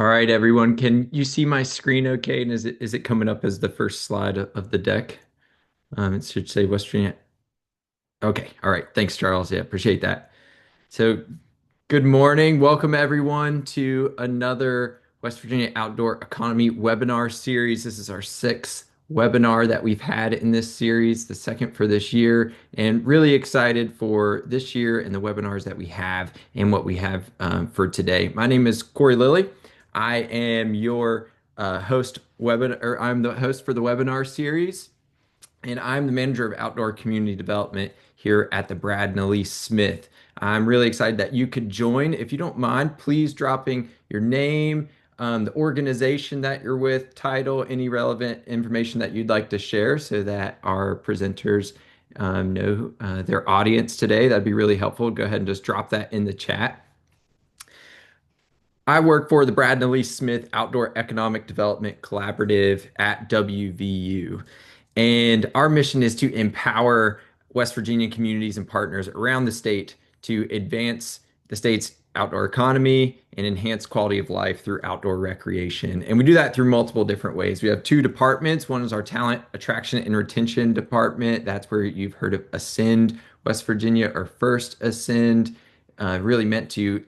All right, everyone. Can you see my screen okay? And is it coming up as the first slide of the deck? It should say West Virginia. Okay. All right. Thanks, Charles. Yeah, appreciate that. So, good morning. Welcome everyone to another West Virginia Outdoor Economy webinar series. This is our sixth webinar that we've had in this series, the second for this year, and really excited for this year and the webinars that we have and what we have for today. My name is Corey Lilly. I am your I'm the host for the webinar series and I'm the manager of outdoor community development here at the Brad and Elise Smith. I'm really excited that you could join. If you don't mind, please dropping your name, the organization that you're with, title, any relevant information that you'd like to share so that our presenters know their audience today. That'd be really helpful. Go ahead and just drop that in the chat. I work for the Brad and Elise Smith Outdoor Economic Development Collaborative at WVU. And our mission is to empower West Virginia communities and partners around the state to advance the state's outdoor economy and enhance quality of life through outdoor recreation. And we do that through multiple different ways. We have two departments. One is our talent attraction and retention department. That's where you've heard of Ascend West Virginia or First Ascend, really meant to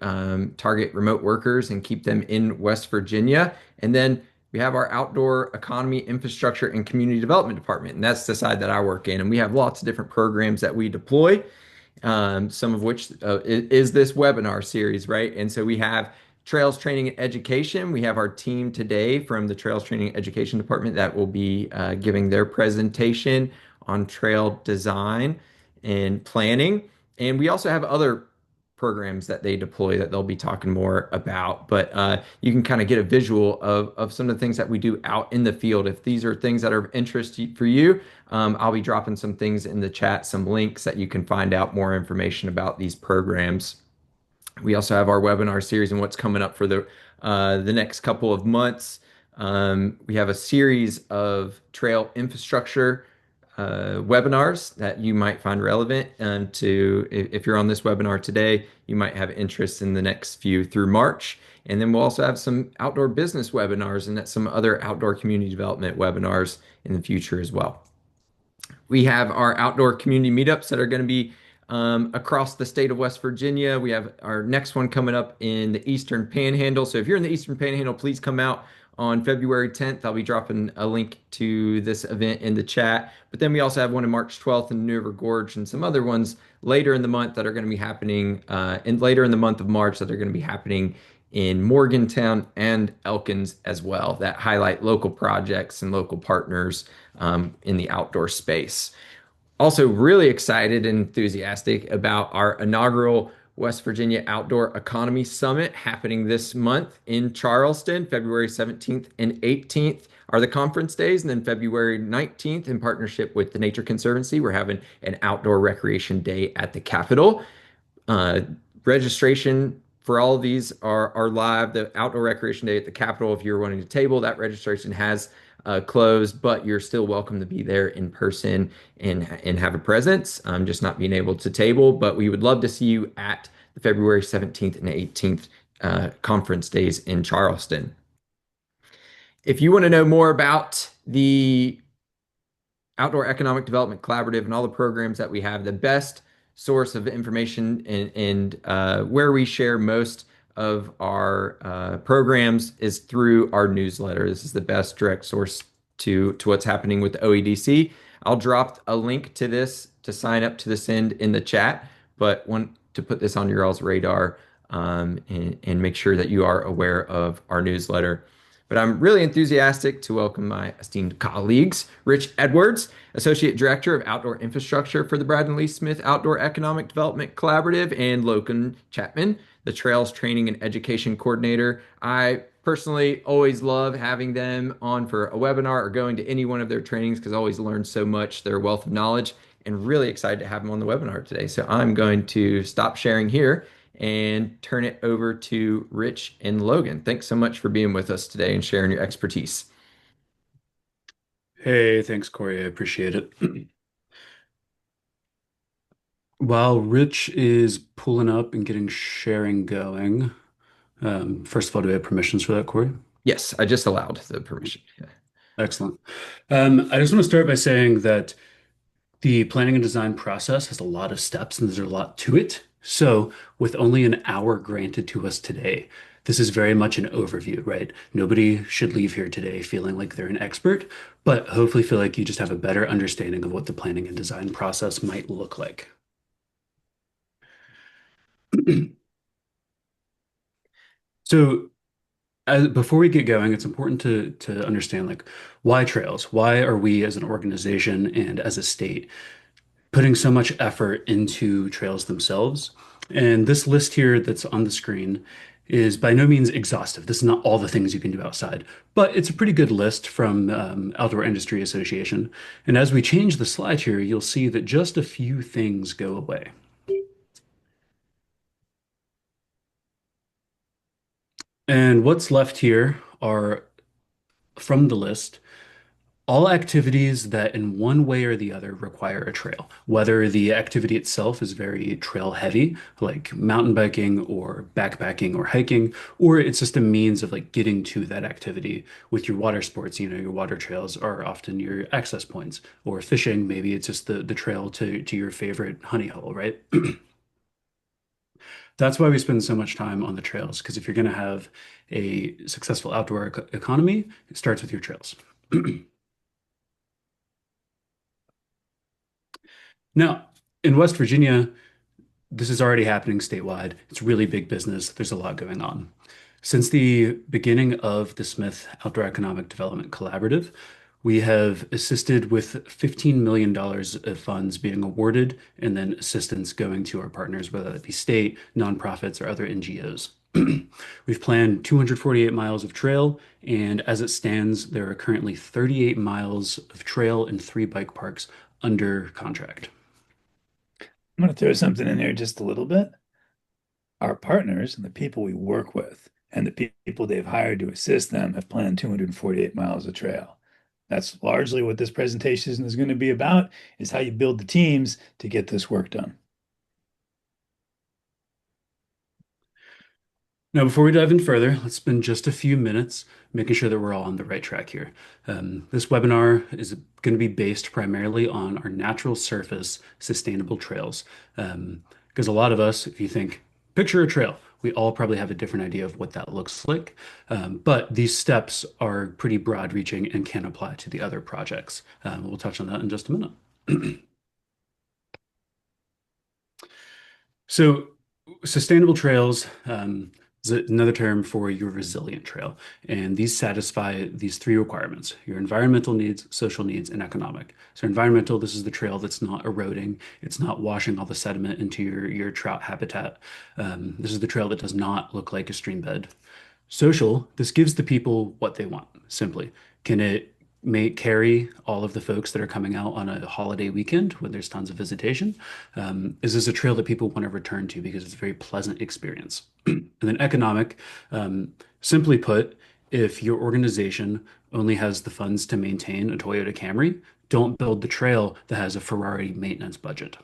target remote workers and keep them in West Virginia. And then we have our outdoor economy, infrastructure, and community development department. And that's the side that I work in. And we have lots of different programs that we deploy, some of which is this webinar series, right? And so we have Trails Training and Education. We have our team today from the Trails Training and Education Department that will be giving their presentation on trail design and planning. And we also have other programs that they deploy that they'll be talking more about. But you can kind of get a visual of some of the things that we do out in the field. If these are things that are of interest for you, I'll be dropping some things in the chat, some links that you can find out more information about these programs. We also have our webinar series and what's coming up for the next couple of months. We have a series of trail infrastructure webinars that you might find relevant to if you're on this webinar today, you might have interest in the next few through March. And then we'll also have some outdoor business webinars and some other outdoor community development webinars in the future as well. We have our outdoor community meetups that are going to be across the state of West Virginia. We have our next one coming up in the Eastern Panhandle. So if you're in the Eastern Panhandle, please come out on February 10th. I'll be dropping a link to this event in the chat. But then we also have one on March 12th in New River Gorge and some other ones later in the month that are going to be happening, and later in the month of March that are going to be happening in Morgantown and Elkins as well, that highlight local projects and local partners in the outdoor space. Also, really excited and enthusiastic about our inaugural West Virginia Outdoor Economy Summit happening this month in Charleston, February 17th and 18th are the conference days. And then February 19th, in partnership with the Nature Conservancy, we're having an outdoor recreation day at the Capitol. Uh, Registration for all of these are live. The Outdoor Recreation Day at the Capitol, if you're wanting to table, that registration has closed, but you're still welcome to be there in person and have a presence. Just not being able to table, but we would love to see you at the February 17th and 18th conference days in Charleston. If you want to know more about the Outdoor Economic Development Collaborative and all the programs that we have, the best source of information and where we share most of our programs is through our newsletter. This is the best direct source to what's happening with OEDC. I'll drop a link to this to sign up to the send in the chat, but want to put this on your all's radar and make sure that you are aware of our newsletter. But I'm really enthusiastic to welcome my esteemed colleagues, Rich Edwards, Associate Director of Outdoor Infrastructure for the Brad and Lee Smith Outdoor Economic Development Collaborative, and Logan Chapman, the Trails Training and Education Coordinator. I personally always love having them on for a webinar or going to any one of their trainings because I always learn so much, their wealth of knowledge, and really excited to have them on the webinar today. So I'm going to stop sharing here and turn it over to Rich and Logan. Thanks so much for being with us today and sharing your expertise. Hey, thanks, Corey. I appreciate it. While Rich is pulling up and getting sharing going, First of all, do we have permissions for that, Corey? Yes, I just allowed the permission. Yeah. Excellent. I just want to start by saying that the planning and design process has a lot of steps and there's a lot to it. So, with only an hour granted to us today, this is very much an overview, right? Nobody should leave here today feeling like they're an expert, but hopefully feel like you just have a better understanding of what the planning and design process might look like. So, before we get going, it's important to understand like why trails? Why are we as an organization and as a state putting so much effort into trails themselves? And this list here that's on the screen is by no means exhaustive. This is not all the things you can do outside, but it's a pretty good list from Outdoor Industry Association. And as we change the slide here, you'll see that just a few things go away. And what's left here are from the list all activities that in one way or the other require a trail, whether the activity itself is very trail heavy, like mountain biking or backpacking or hiking, or it's just a means of like getting to that activity with your water sports. You know, your water trails are often your access points, or fishing, maybe it's just the trail to your favorite honey hole, right? That's why we spend so much time on the trails, because if you're going to have a successful outdoor economy, it starts with your trails. Now, in West Virginia, this is already happening statewide. It's really big business. There's a lot going on. Since the beginning of the Smith Outdoor Economic Development Collaborative, we have assisted with $15 million of funds being awarded and then assistance going to our partners, whether that be state, nonprofits, or other NGOs. We've planned 248 miles of trail, and as it stands, there are currently 38 miles of trail and 3 bike parks under contract. I'm going to throw something in there just a little bit. Our partners and the people we work with and the people they've hired to assist them have planned 248 miles of trail. That's largely what this presentation is going to be about, is how you build the teams to get this work done. Now, before we dive in further, let's spend just a few minutes making sure that we're all on the right track here. This webinar is going to be based primarily on our natural surface sustainable trails. Because a lot of us, if you think, picture a trail, we all probably have a different idea of what that looks like. But these steps are pretty broad reaching and can apply to the other projects. We'll touch on that in just a minute. So, sustainable trails is another term for your resilient trail. And these satisfy these 3 requirements: your environmental needs, social needs, and economic. So, environmental, this is the trail that's not eroding, it's not washing all the sediment into your trout habitat. This is the trail that does not look like a stream bed. Social, this gives the people what they want, simply. Can it carry all of the folks that are coming out on a holiday weekend when there's tons of visitation? Is this a trail that people want to return to because it's a very pleasant experience? And then economic, simply put, if your organization only has the funds to maintain a Toyota Camry, don't build the trail that has a Ferrari maintenance budget.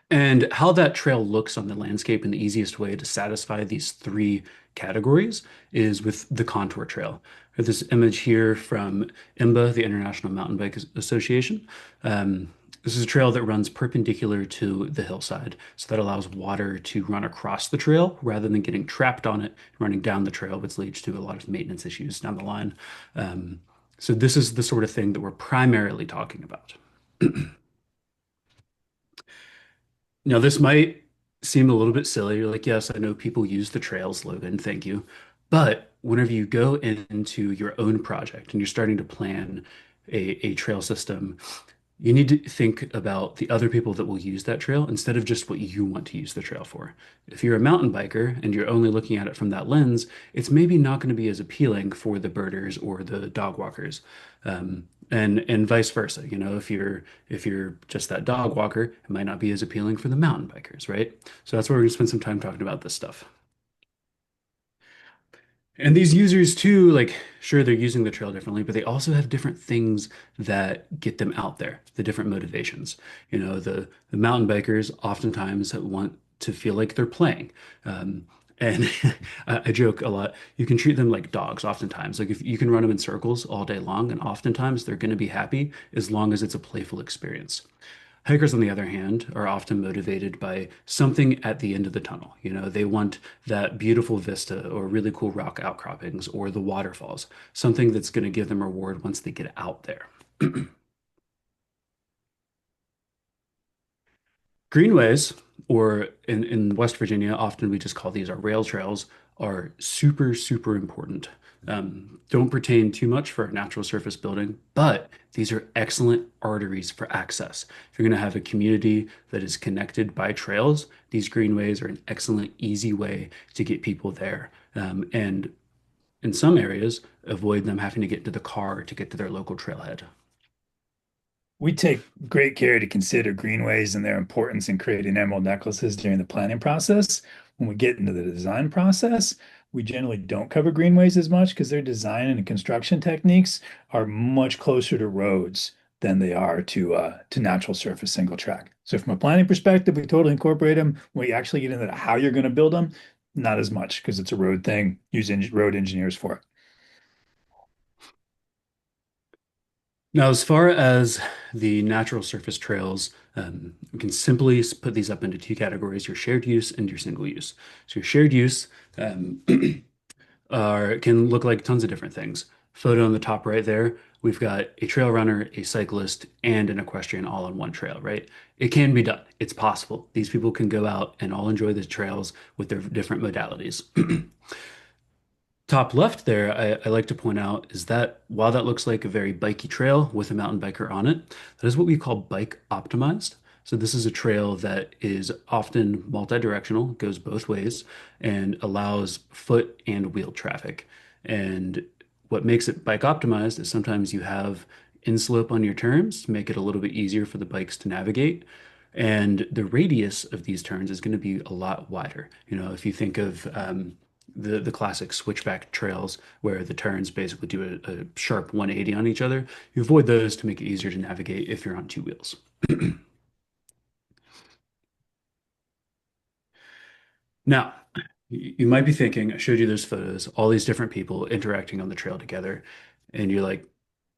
And how that trail looks on the landscape and the easiest way to satisfy these 3 categories is with the contour trail. I have this image here from IMBA, the International Mountain Bike Association. This is a trail that runs perpendicular to the hillside, so that allows water to run across the trail rather than getting trapped on it, running down the trail, which leads to a lot of maintenance issues down the line. So this is the sort of thing that we're primarily talking about. Now, this might seem a little bit silly. You're like, yes, I know people use the trail slogan, thank you. But whenever you go into your own project and you're starting to plan a trail system, you need to think about the other people that will use that trail instead of just what you want to use the trail for. If you're a mountain biker and you're only looking at it from that lens, it's maybe not going to be as appealing for the birders or the dog walkers. And vice versa. You know, if you're just that dog walker, it might not be as appealing for the mountain bikers, right? So that's where we're going to spend some time talking about this stuff. And these users too, like, sure, they're using the trail differently, but they also have different things that get them out there, the different motivations. You know, the mountain bikers oftentimes want to feel like they're playing. Um, and I joke a lot. You can treat them like dogs oftentimes. Like if you can run them in circles all day long, and oftentimes they're going to be happy as long as it's a playful experience. Hikers, on the other hand, are often motivated by something at the end of the tunnel. You know, they want that beautiful vista or really cool rock outcroppings or the waterfalls, something that's going to give them a reward once they get out there. Greenways, or in West Virginia, often we just call these our rail trails, are super, super important. Don't pertain too much for a natural surface building, but these are excellent arteries for access. If you're going to have a community that is connected by trails, these greenways are an excellent, easy way to get people there. And in some areas, avoid them having to get to the car to get to their local trailhead. We take great care to consider greenways and their importance in creating emerald necklaces during the planning process. When we get into the design process, we generally don't cover greenways as much because their design and construction techniques are much closer to roads than they are to natural surface single track. So from a planning perspective, we totally incorporate them. When you actually get into how you're going to build them, not as much because it's a road thing. Use road engineers for it. Now, as far as the natural surface trails, we can simply put these up into two categories, your shared use and your single use. So your shared use um, can look like tons of different things. Photo on the top right there, we've got a trail runner, a cyclist, and an equestrian all on one trail, right? It can be done. It's possible. These people can go out and all enjoy the trails with their different modalities. Top left there, I like to point out is that while that looks like a very bikey trail with a mountain biker on it, that is what we call bike optimized. So this is a trail that is often multi-directional, goes both ways, and allows foot and wheel traffic. And what makes it bike optimized is sometimes you have inslope on your turns to make it a little bit easier for the bikes to navigate. And the radius of these turns is going to be a lot wider. You know, if you think of the classic switchback trails where the turns basically do a sharp 180 on each other, you avoid those to make it easier to navigate if you're on two wheels. Now, you might be thinking, I showed you those photos, all these different people interacting on the trail together, and you're like,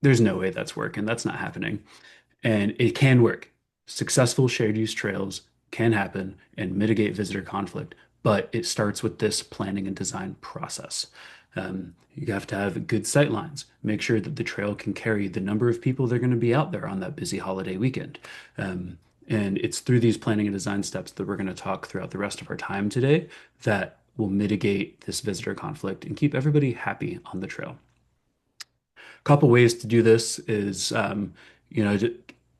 there's no way that's working. That's not happening. And it can work. Successful shared use trails can happen and mitigate visitor conflict, but it starts with this planning and design process. You have to have good sight lines. Make sure that the trail can carry the number of people that are going to be out there on that busy holiday weekend. And it's through these planning and design steps that we're going to talk throughout the rest of our time today that will mitigate this visitor conflict and keep everybody happy on the trail. Couple ways to do this is, you know,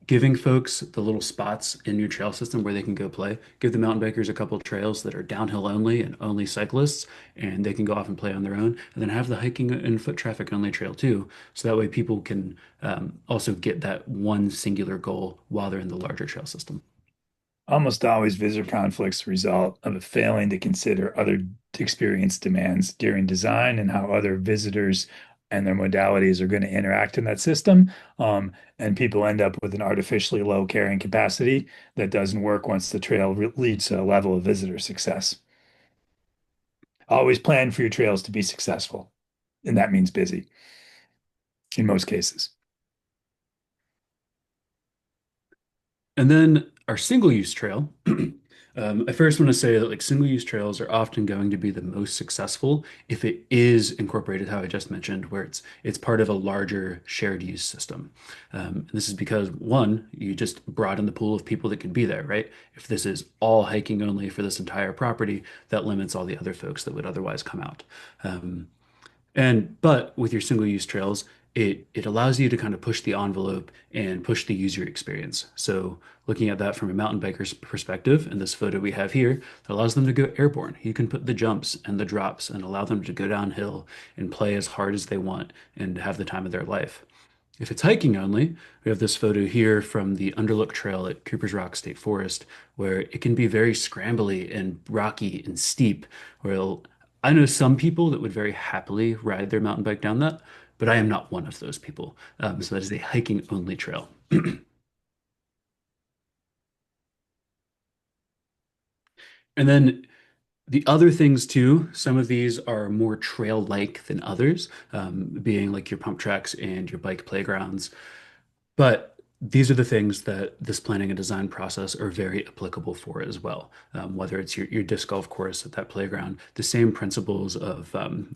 giving folks the little spots in your trail system where they can go play. Give the mountain bikers a couple of trails that are downhill only and only cyclists, and they can go off and play on their own. And then have the hiking and foot traffic only trail too, so that way people can also get that one singular goal while they're in the larger trail system. Almost always visitor conflicts result of a failing to consider other experience demands during design and how other visitors and their modalities are going to interact in that system. And people end up with an artificially low carrying capacity that doesn't work once the trail leads to a level of visitor success. Always plan for your trails to be successful, and that means busy in most cases. And then our single-use trail. I first want to say that like single-use trails are often going to be the most successful if it is incorporated, how I just mentioned, where it's part of a larger shared use system. This is because one, you just broaden the pool of people that can be there, right? If this is all hiking only for this entire property, that limits all the other folks that would otherwise come out. But with your single-use trails, it allows you to kind of push the envelope and push the user experience. So looking at that from a mountain biker's perspective, in this photo we have here, it allows them to go airborne. You can put the jumps and the drops and allow them to go downhill and play as hard as they want and have the time of their life. If it's hiking only, we have this photo here from the Underlook Trail at Cooper's Rock State Forest, where it can be very scrambly and rocky and steep, where I know some people that would very happily ride their mountain bike down that, but I am not one of those people. So that is a hiking only trail. And then the other things too, some of these are more trail-like than others, being like your pump tracks and your bike playgrounds. But these are the things that this planning and design process are very applicable for as well. Whether it's your disc golf course at that playground, the same principles of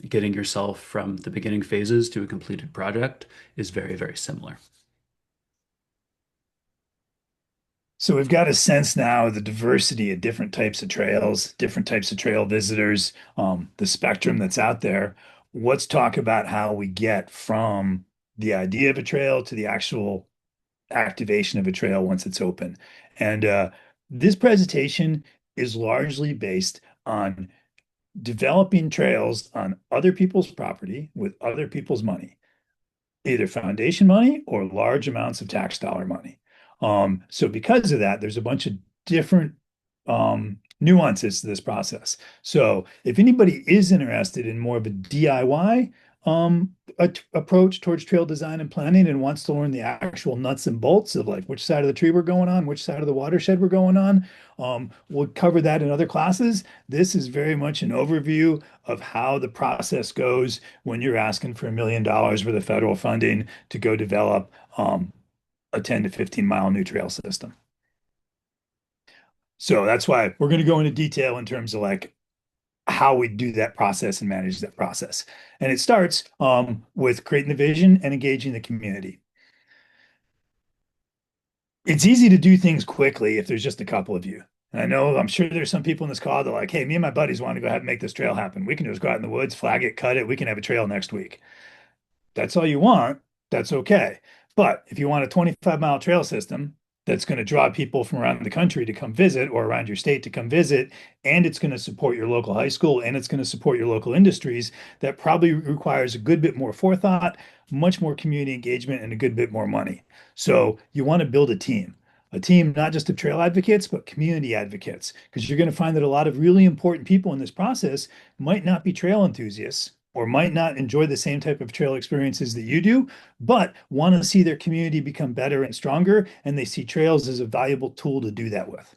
getting yourself from the beginning phases to a completed project is very, very similar. So we've got a sense now of the diversity of different types of trails, different types of trail visitors, the spectrum that's out there. Let's talk about how we get from the idea of a trail to the actual activation of a trail once it's open. And this presentation is largely based on developing trails on other people's property with other people's money, either foundation money or large amounts of tax dollar money. So because of that, there's a bunch of different nuances to this process. So if anybody is interested in more of a DIY approach towards trail design and planning and wants to learn the actual nuts and bolts of like which side of the tree we're going on, which side of the watershed we're going on, we'll cover that in other classes. This is very much an overview of how the process goes when you're asking for $1 million worth of federal funding to go develop a 10 to 15 mile new trail system. So that's why we're going to go into detail in terms of like how we do that process and manage that process. And it starts with creating the vision and engaging the community. It's easy to do things quickly if there's just a couple of you. And I know, I'm sure there's some people in this call that are like, hey, me and my buddies want to go ahead and make this trail happen. We can just go out in the woods, flag it, cut it. We can have a trail next week. That's all you want, that's okay. But if you want a 25-mile trail system that's going to draw people from around the country to come visit or around your state to come visit, and it's going to support your local high school and it's going to support your local industries, that probably requires a good bit more forethought, much more community engagement, and a good bit more money. So you want to build a team not just of trail advocates, but community advocates, because you're going to find that a lot of really important people in this process might not be trail enthusiasts or might not enjoy the same type of trail experiences that you do, but want to see their community become better and stronger, and they see trails as a valuable tool to do that with.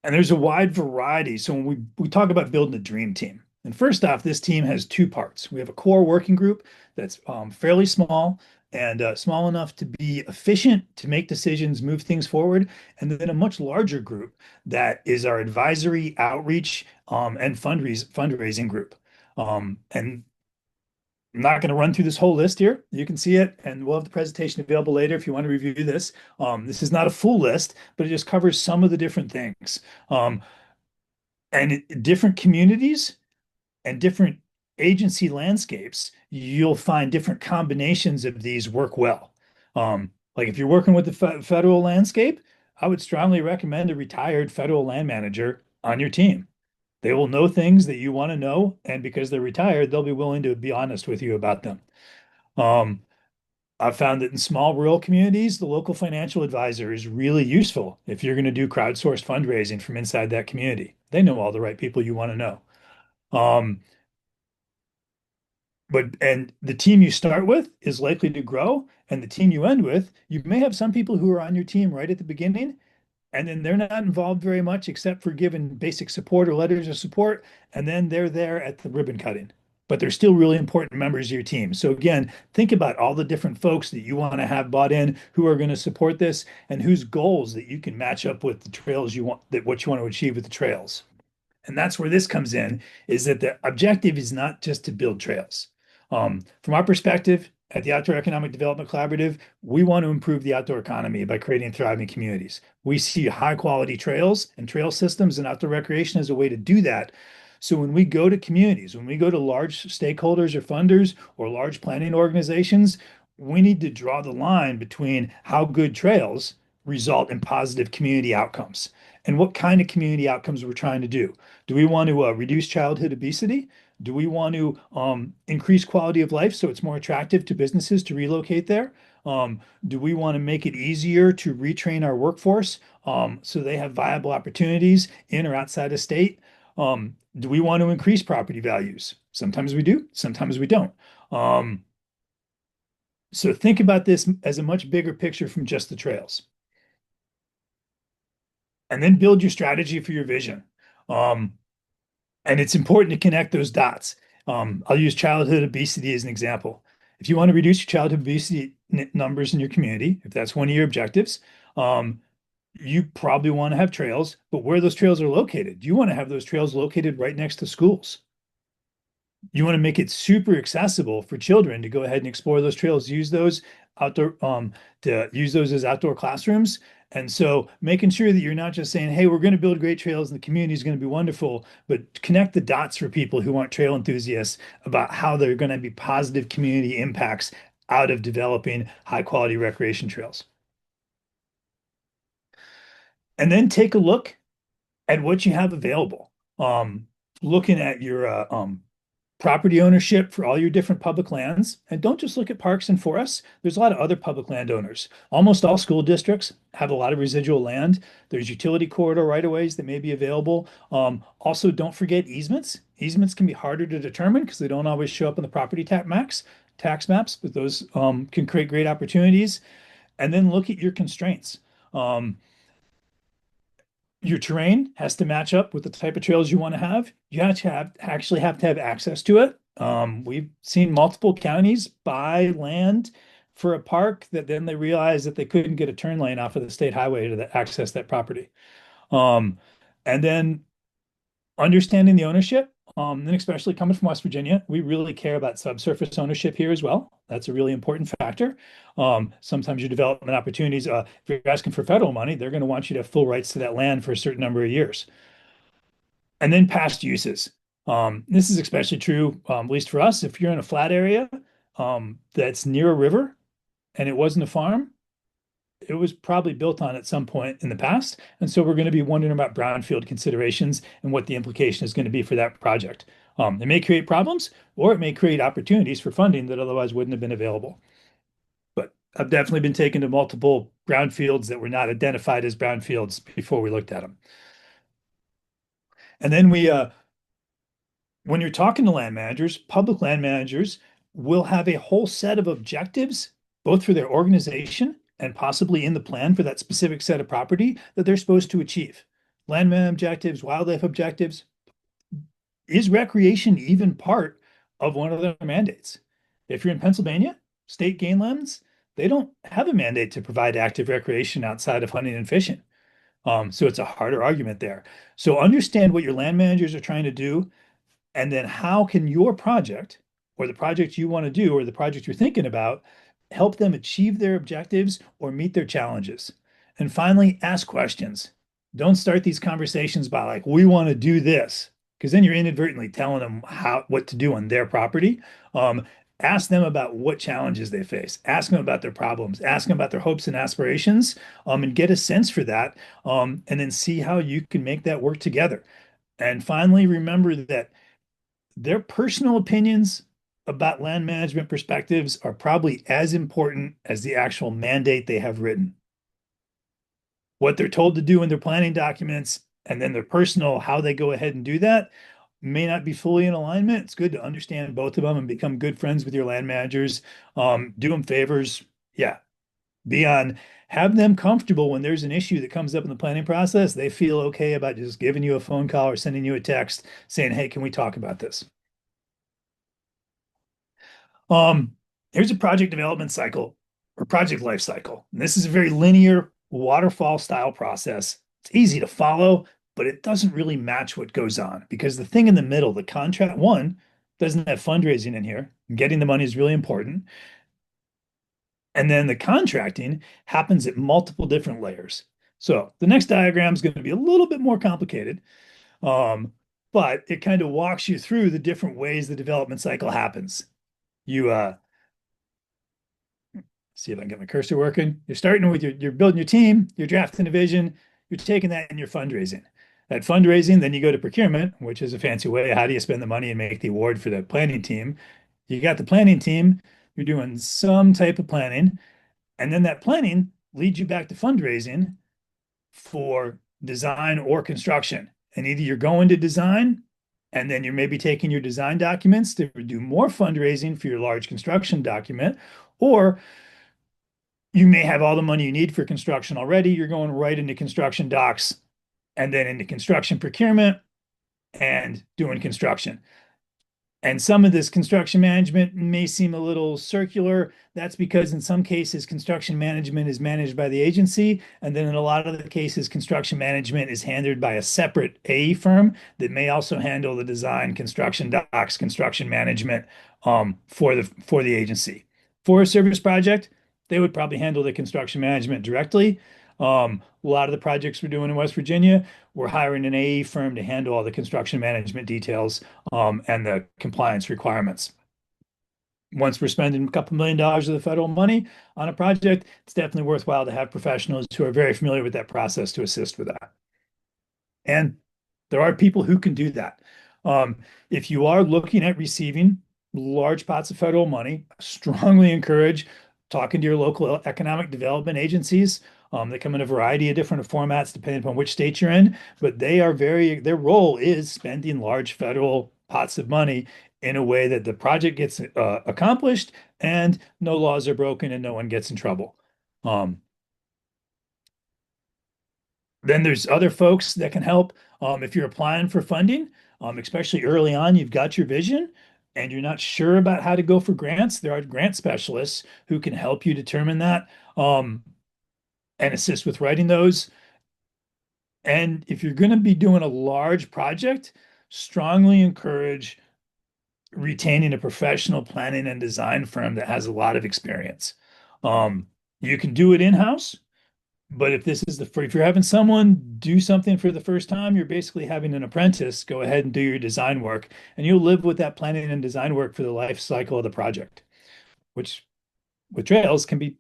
And there's a wide variety. So when we talk about building a dream team, and first off, this team has two parts. We have a core working group that's fairly small and small enough to be efficient, to make decisions, move things forward, and then a much larger group that is our advisory, outreach, and fundraising group. And I'm not going to run through this whole list here. You can see it, and we'll have the presentation available later if you want to review this. This is not a full list, but it just covers some of the different things. And different communities and different agency landscapes, you'll find different combinations of these work well. Like if you're working with the federal landscape, I would strongly recommend a retired federal land manager on your team. They will know things that you want to know, and because they're retired, they'll be willing to be honest with you about them. Um, I've found that in small rural communities, the local financial advisor is really useful if you're going to do crowdsourced fundraising from inside that community. They know all the right people you want to know. Um, and the team you start with is likely to grow, and the team you end with, you may have some people who are on your team right at the beginning, and then they're not involved very much except for giving basic support or letters of support, and then they're there at the ribbon cutting. But they're still really important members of your team. So again, think about all the different folks that you want to have bought in who are going to support this and whose goals that you can match up with the trails you want, that what you want to achieve with the trails. And that's where this comes in, is that the objective is not just to build trails. From our perspective at the Outdoor Economic Development Collaborative, we want to improve the outdoor economy by creating thriving communities. We see high quality trails and trail systems and outdoor recreation as a way to do that. So when we go to communities, when we go to large stakeholders or funders or large planning organizations, we need to draw the line between how good trails result in positive community outcomes and what kind of community outcomes we're trying to do. Do we want to reduce childhood obesity? Do we want to increase quality of life so it's more attractive to businesses to relocate there? Do we want to make it easier to retrain our workforce so they have viable opportunities in or outside of state? Do we want to increase property values? Sometimes we do, sometimes we don't. So think about this as a much bigger picture from just the trails. and then build your strategy for your vision. Um, and it's important to connect those dots. I'll use childhood obesity as an example. If you want to reduce your childhood obesity numbers in your community, if that's one of your objectives, um, you probably want to have trails, but where those trails are located, you want to have those trails located right next to schools. You want to make it super accessible for children to go ahead and explore those trails, use those outdoor to use those as outdoor classrooms. And so making sure that you're not just saying, hey, we're going to build great trails and the community is going to be wonderful, but connect the dots for people who aren't trail enthusiasts about how they're going to be positive community impacts out of developing high quality recreation trails. And then take a look at what you have available. Looking at your property ownership for all your different public lands. And don't just look at parks and forests. There's a lot of other public landowners. Almost all school districts have a lot of residual land. There's utility corridor right-of-ways that may be available. Also, don't forget easements. Easements can be harder to determine because they don't always show up in the property tax maps, but those can create great opportunities. And then look at your constraints. Um, your terrain has to match up with the type of trails you want to have. You actually have to have access to it. We've seen multiple counties buy land for a park that then they realized that they couldn't get a turn lane off of the state highway to access that property. Um, and then understanding the ownership, and especially coming from West Virginia, we really care about subsurface ownership here as well. That's a really important factor. Sometimes your development opportunities, if you're asking for federal money, they're going to want you to have full rights to that land for a certain number of years. And then past uses. This is especially true, at least for us, if you're in a flat area that's near a river and it wasn't a farm, it was probably built on at some point in the past. And so we're going to be wondering about brownfield considerations and what the implication is going to be for that project. It may create problems or it may create opportunities for funding that otherwise wouldn't have been available. But I've definitely been taken to multiple brownfields that were not identified as brownfields before we looked at them. And then when you're talking to land managers, public land managers will have a whole set of objectives, both for their organization and possibly in the plan for that specific set of property that they're supposed to achieve. Landman objectives, wildlife objectives. Is recreation even part of one of their mandates? If you're in Pennsylvania, state game lands, they don't have a mandate to provide active recreation outside of hunting and fishing. So it's a harder argument there. So understand what your land managers are trying to do, and then how can your project or the project you want to do or the project you're thinking about help them achieve their objectives or meet their challenges? And finally, ask questions. Don't start these conversations by like, we want to do this, because then you're inadvertently telling them what to do on their property. Ask them about what challenges they face. Ask them about their problems. Ask them about their hopes and aspirations, and get a sense for that, and then see how you can make that work together. And finally, remember that their personal opinions about land management perspectives are probably as important as the actual mandate they have written. What they're told to do in their planning documents and then their personal, how they go ahead and do that may not be fully in alignment. It's good to understand both of them and become good friends with your land managers. Do them favors. Yeah. Have them comfortable when there's an issue that comes up in the planning process. They feel okay about just giving you a phone call or sending you a text saying, hey, can we talk about this? Um, Here's a project development cycle or project life cycle. And this is a very linear waterfall style process. It's easy to follow, but it doesn't really match what goes on because the thing in the middle, the contract one, doesn't have fundraising in here. Getting the money is really important. And then the contracting happens at multiple different layers. So the next diagram is going to be a little bit more complicated, but it kind of walks you through the different ways the development cycle happens. You see if I can get my cursor working. You're starting with you're building your team, you're drafting a vision, you're taking that and you're fundraising. At fundraising, then you go to procurement, which is a fancy way. How do you spend the money and make the award for the planning team? You got the planning team, you're doing some type of planning, and then that planning leads you back to fundraising for design or construction. And either you're going to design and then you're maybe taking your design documents to do more fundraising for your large construction document, or you may have all the money you need for construction already. You're going right into construction docs and then into construction procurement and doing construction. And some of this construction management may seem a little circular. That's because in some cases, construction management is managed by the agency. And then in a lot of the cases, construction management is handled by a separate AE firm that may also handle the design, construction docs, construction management for the agency. For a service project, they would probably handle the construction management directly. A lot of the projects we're doing in West Virginia, we're hiring an AE firm to handle all the construction management details and the compliance requirements. Once we're spending a couple $1 million of the federal money on a project, it's definitely worthwhile to have professionals who are very familiar with that process to assist with that. And there are people who can do that. If you are looking at receiving large pots of federal money, I strongly encourage talking to your local economic development agencies. They come in a variety of different formats depending upon which state you're in, but their role is spending large federal pots of money in a way that the project gets accomplished and no laws are broken and no one gets in trouble. Um, then there's other folks that can help. If you're applying for funding, especially early on, you've got your vision and you're not sure about how to go for grants. There are grant specialists who can help you determine that and assist with writing those. And if you're going to be doing a large project, strongly encourage retaining a professional planning and design firm that has a lot of experience. You can do it in-house. But if you're having someone do something for the first time, you're basically having an apprentice go ahead and do your design work, and you'll live with that planning and design work for the life cycle of the project, which with trails can be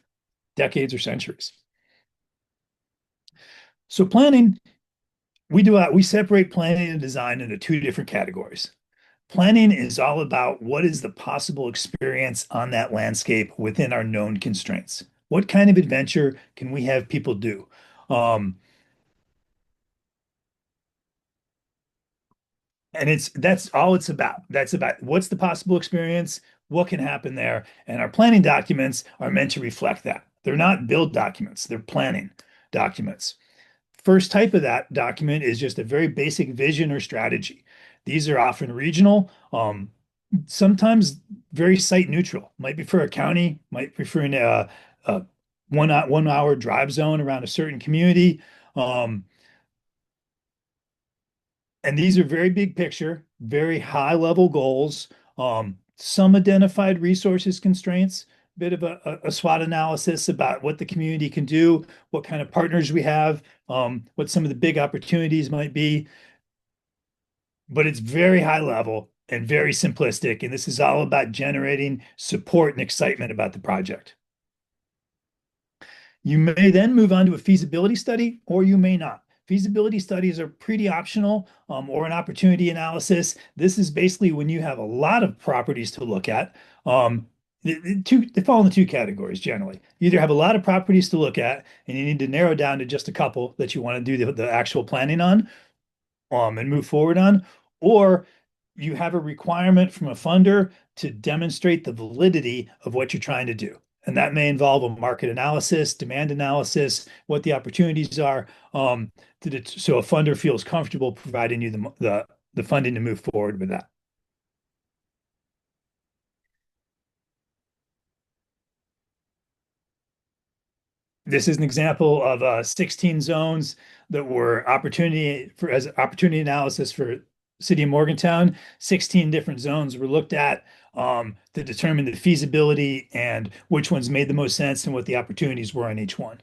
decades or centuries. So planning, we separate planning and design into two different categories. Planning is all about what is the possible experience on that landscape within our known constraints. What kind of adventure can we have people do? Um, And that's all it's about. That's about what's the possible experience, what can happen there. And our planning documents are meant to reflect that. They're not build documents, they're planning documents. First type of that document is just a very basic vision or strategy. These are often regional, sometimes very site neutral. Might be for a county, might be for a 1 hour drive zone around a certain community. Um, And these are very big picture, very high level goals, some identified resources constraints, bit of a SWOT analysis about what the community can do, what kind of partners we have, what some of the big opportunities might be. But it's very high level and very simplistic. And this is all about generating support and excitement about the project. You may then move on to a feasibility study, or you may not. Feasibility studies are pretty optional, or an opportunity analysis. This is basically when you have a lot of properties to look at. They fall into two categories generally. You either have a lot of properties to look at, and you need to narrow down to just a couple that you want to do the actual planning on, and move forward on, or you have a requirement from a funder to demonstrate the validity of what you're trying to do. And that may involve a market analysis, demand analysis, what the opportunities are, so a funder feels comfortable providing you the funding to move forward with that. This is an example of 16 zones that were as opportunity analysis for City of Morgantown. 16 different zones were looked at to determine the feasibility and which ones made the most sense and what the opportunities were on each one.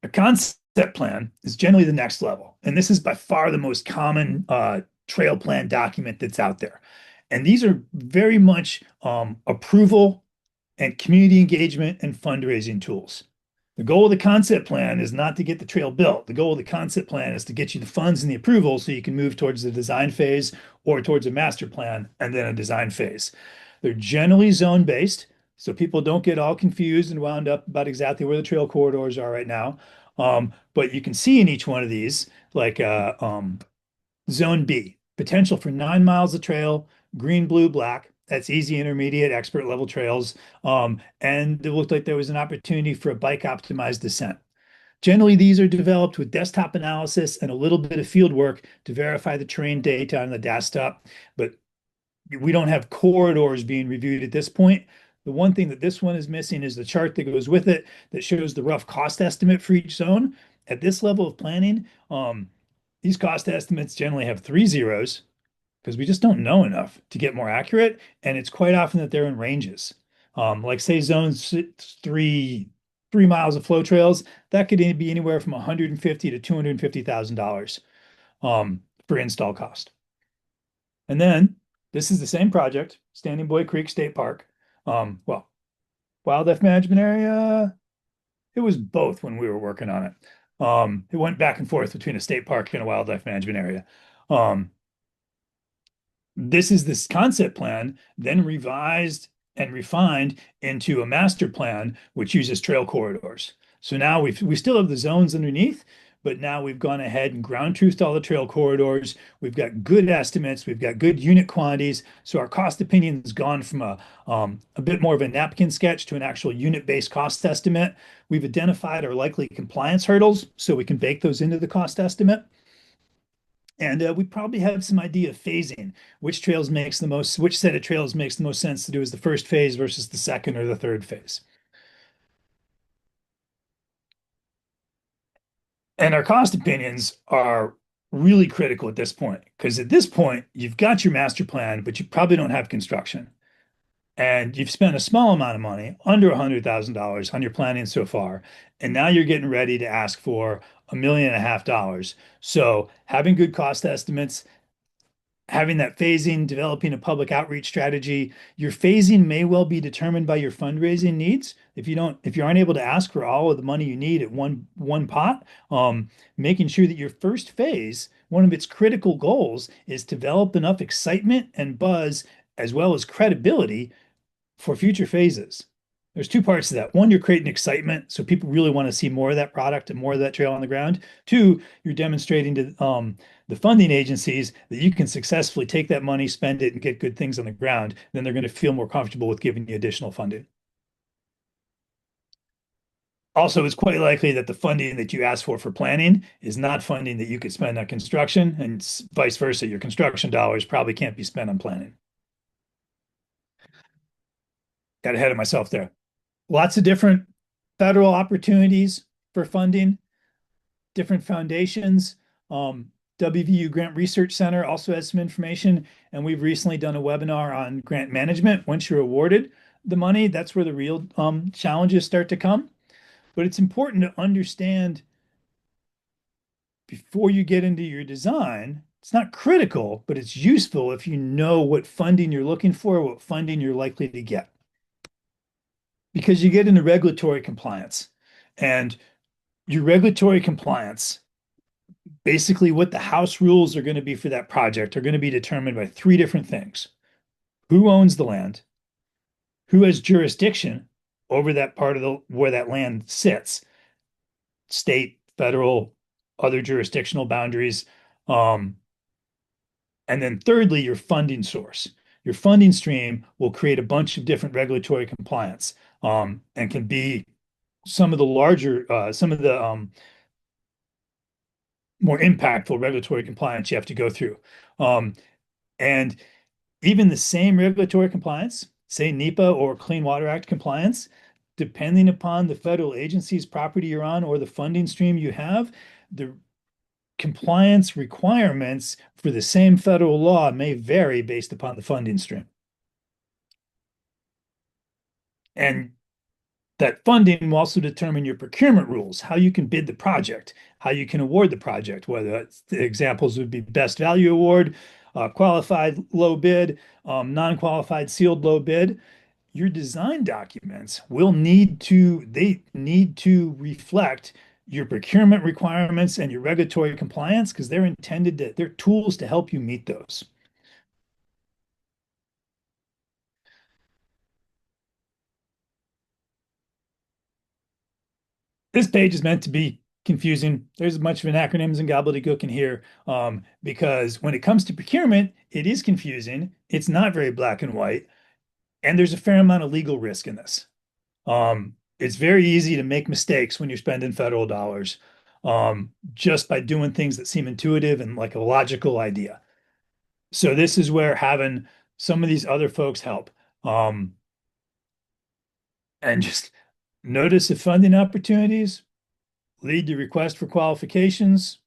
A concept plan is generally the next level, and this is by far the most common trail plan document that's out there. And these are very much approval and community engagement and fundraising tools. The goal of the concept plan is not to get the trail built. The goal of the concept plan is to get you the funds and the approval so you can move towards the design phase or towards a master plan and then a design phase. They're generally zone based, so people don't get all confused and wound up about exactly where the trail corridors are right now. But you can see in each one of these, like Zone B, potential for 9 miles of trail, green, blue, black. That's easy, intermediate, expert level trails. And it looked like there was an opportunity for a bike optimized descent. Generally, these are developed with desktop analysis and a little bit of field work to verify the terrain data on the desktop, but we don't have corridors being reviewed at this point. The one thing that this one is missing is the chart that goes with it that shows the rough cost estimate for each zone. At this level of planning, these cost estimates generally have 3 zeros because we just don't know enough to get more accurate. And it's quite often that they're in ranges. Like say zones 3 miles of flow trails, that could be anywhere from 150 to $250,000 for install cost. And then this is the same project, Standing Boy Creek State Park. Well, wildlife management area, it was both when we were working on it. It went back and forth between a state park and a wildlife management area. This is this concept plan, then revised and refined into a master plan, which uses trail corridors. So now we still have the zones underneath, but now we've gone ahead and ground truthed all the trail corridors. We've got good estimates. We've got good unit quantities. So our cost opinion has gone from a bit more of a napkin sketch to an actual unit-based cost estimate. We've identified our likely compliance hurdles, so we can bake those into the cost estimate. And we probably have some idea of phasing, which set of trails makes the most sense to do as the first phase versus the second or the third phase. And our cost opinions are really critical at this point, because at this point, you've got your master plan, but you probably don't have construction. And you've spent a small amount of money, under $100,000 on your planning so far. And now you're getting ready to ask for $1.5 million. So having good cost estimates, having that phasing, developing a public outreach strategy. Your phasing may well be determined by your fundraising needs. If you aren't able to ask for all of the money you need at one pot, making sure that your first phase, one of its critical goals is to develop enough excitement and buzz as well as credibility for future phases. There's two parts to that. One, you're creating excitement, so people really want to see more of that product and more of that trail on the ground. Two, you're demonstrating to the funding agencies that you can successfully take that money, spend it, and get good things on the ground. Then they're going to feel more comfortable with giving you additional funding. Also, it's quite likely that the funding that you ask for planning is not funding that you could spend on construction, and vice versa. Your construction dollars probably can't be spent on planning. Got ahead of myself there. Lots of different federal opportunities for funding, different foundations. WVU Grant Research Center also has some information, and we've recently done a webinar on grant management. Once you're awarded the money, that's where the real challenges start to come. But it's important to understand before you get into your design. It's not critical, but it's useful if you know what funding you're looking for, what funding you're likely to get. Because you get into regulatory compliance, and your regulatory compliance, basically what the house rules are going to be for that project, are going to be determined by three different things. Who owns the land? Who has jurisdiction over that part of where that land sits? State, federal, other jurisdictional boundaries. And then thirdly, your funding source. Your funding stream will create a bunch of different regulatory compliance, and can be some of the more impactful regulatory compliance you have to go through. And even the same regulatory compliance, say NEPA or Clean Water Act compliance, depending upon the federal agency's property you're on or the funding stream you have, the compliance requirements for the same federal law may vary based upon the funding stream. And that funding will also determine your procurement rules, how you can bid the project, how you can award the project, whether the examples would be best value award, qualified low bid, non-qualified sealed low bid. Your design documents they need to reflect your procurement requirements and your regulatory compliance, because they're tools to help you meet those. This page is meant to be confusing. There's a bunch of acronyms and gobbledygook in here, because when it comes to procurement, it is confusing. It's not very black and white, and there's a fair amount of legal risk in this. it's very easy to make mistakes when you're spending federal dollars, just by doing things that seem intuitive and like a logical idea. So this is where having some of these other folks help. Um, and just notice if funding opportunities lead to request for qualifications,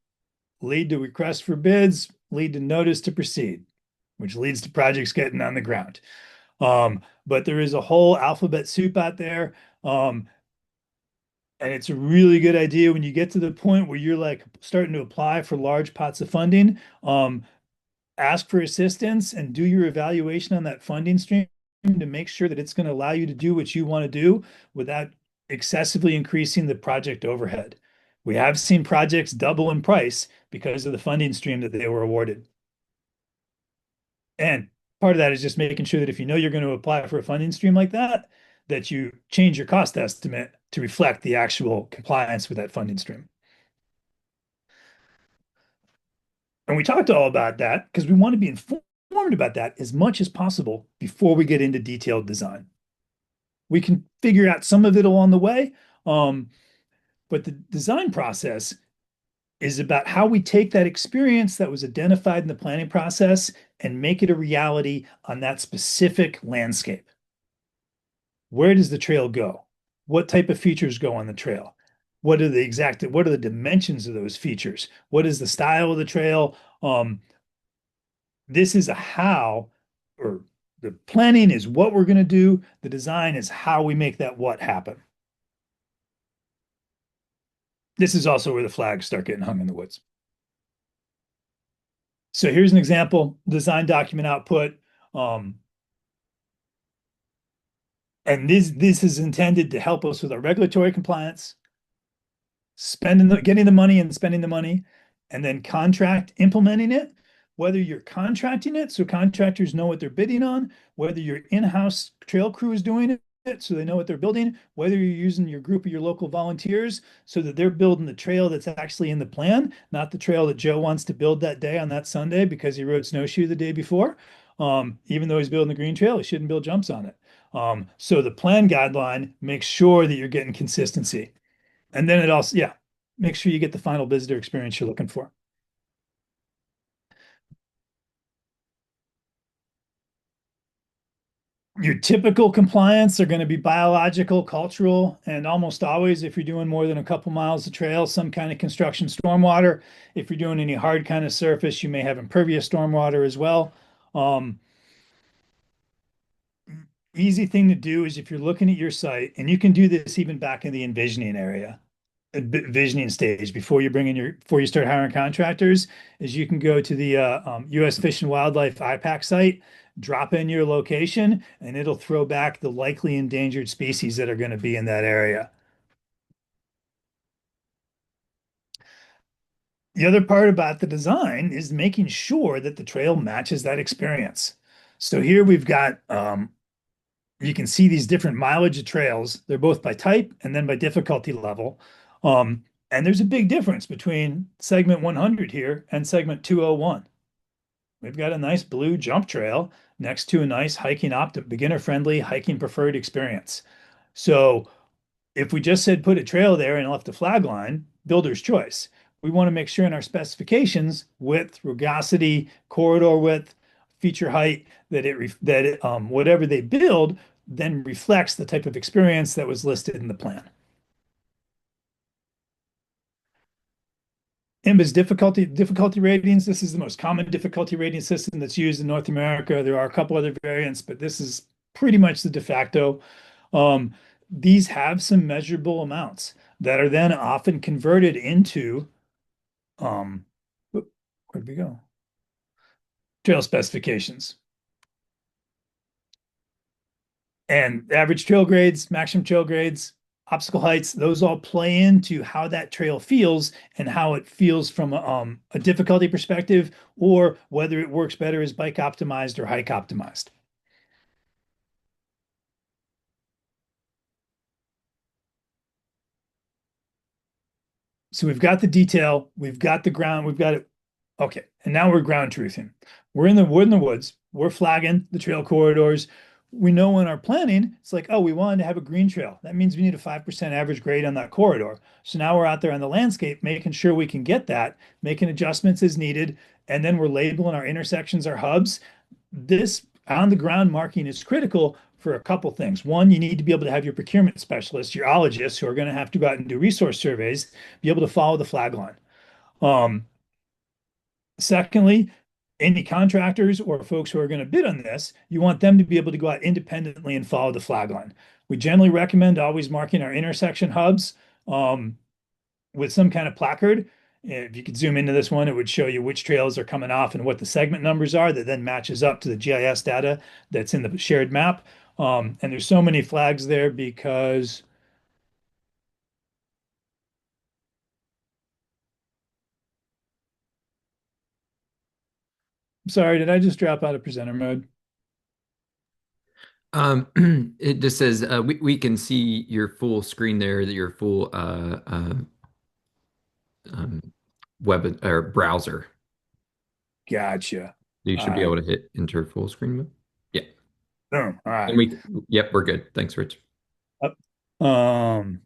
lead to request for bids, lead to notice to proceed, which leads to projects getting on the ground. But there is a whole alphabet soup out there. And it's a really good idea when you get to the point where you're like starting to apply for large pots of funding. Ask for assistance and do your evaluation on that funding stream to make sure that it's going to allow you to do what you want to do without excessively increasing the project overhead. We have seen projects double in price because of the funding stream that they were awarded. And part of that is just making sure that if you know you're going to apply for a funding stream like that, that you change your cost estimate to reflect the actual compliance with that funding stream. And we talked all about that because we want to be informed about that as much as possible before we get into detailed design. We can figure out some of it along the way, but the design process is about how we take that experience that was identified in the planning process and make it a reality on that specific landscape. Where does the trail go? What type of features go on the trail? What are the dimensions of those features? What is the style of the trail? This is a how, or the planning is what we're going to do. The design is how we make that what happen. This is also where the flags start getting hung in the woods. So here's an example, design document output. And this is intended to help us with our regulatory compliance, getting the money and spending the money, and then contract implementing it. Whether you're contracting it so contractors know what they're bidding on, whether your in-house trail crew is doing it so they know what they're building, whether you're using your group of your local volunteers so that they're building the trail that's actually in the plan, not the trail that Joe wants to build that day on that Sunday because he rode snowshoe the day before. Even though he's building the green trail, he shouldn't build jumps on it. So the plan guideline makes sure that you're getting consistency. And then it also, yeah, make sure you get the final visitor experience you're looking for. Your typical compliance are going to be biological, cultural, and almost always, if you're doing more than a couple miles of trail, some kind of construction stormwater. If you're doing any hard kind of surface, you may have impervious stormwater as well. Easy thing to do is if you're looking at your site, and you can do this even back in the envisioning stage before you start hiring contractors, is you can go to the U.S. Fish and Wildlife IPAC site, drop in your location, and it'll throw back the likely endangered species that are going to be in that area. The other part about the design is making sure that the trail matches that experience. So here we've got you can see these different mileage of trails. They're both by type and then by difficulty level. And there's a big difference between segment 100 here and segment 201. We've got a nice blue jump trail next to a nice beginner-friendly hiking preferred experience. So if we just said put a trail there and left a flag line, builder's choice. We want to make sure in our specifications, width, rugosity, corridor width, feature height, that whatever they build then reflects the type of experience that was listed in the plan. IMBA's difficulty ratings. This is the most common difficulty rating system that's used in North America. There are a couple other variants, but this is pretty much the de facto. These have some measurable amounts that are then often converted into where'd we go? Trail specifications. And average trail grades, maximum trail grades, obstacle heights, those all play into how that trail feels and how it feels from a difficulty perspective, or whether it works better as bike optimized or hike optimized. So we've got the detail, we've got the ground, we've got it. Okay, and now we're ground truthing. We're in the woods, we're flagging the trail corridors, we know in our planning, it's like, oh, we wanted to have a green trail. That means we need a 5% average grade on that corridor. So now we're out there on the landscape, making sure we can get that, making adjustments as needed, and then we're labeling our intersections, our hubs. This on the ground marking is critical for a couple things. One, you need to be able to have your procurement specialists, your ologists, who are going to have to go out and do resource surveys, be able to follow the flag line. Um, Secondly, any contractors or folks who are going to bid on this, you want them to be able to go out independently and follow the flag line. We generally recommend always marking our intersection hubs with some kind of placard. If you could zoom into this one, it would show you which trails are coming off and what the segment numbers are that then matches up to the GIS data that's in the shared map. And there's so many flags there because, sorry, did I just drop out of presenter mode? It just says we can see your full screen there, that your full um, web or browser. Gotcha. You All should be right. able to hit enter full screen mode. Yeah. Boom. All And right. we, yep, we're good. Thanks, Rich. Up. Um,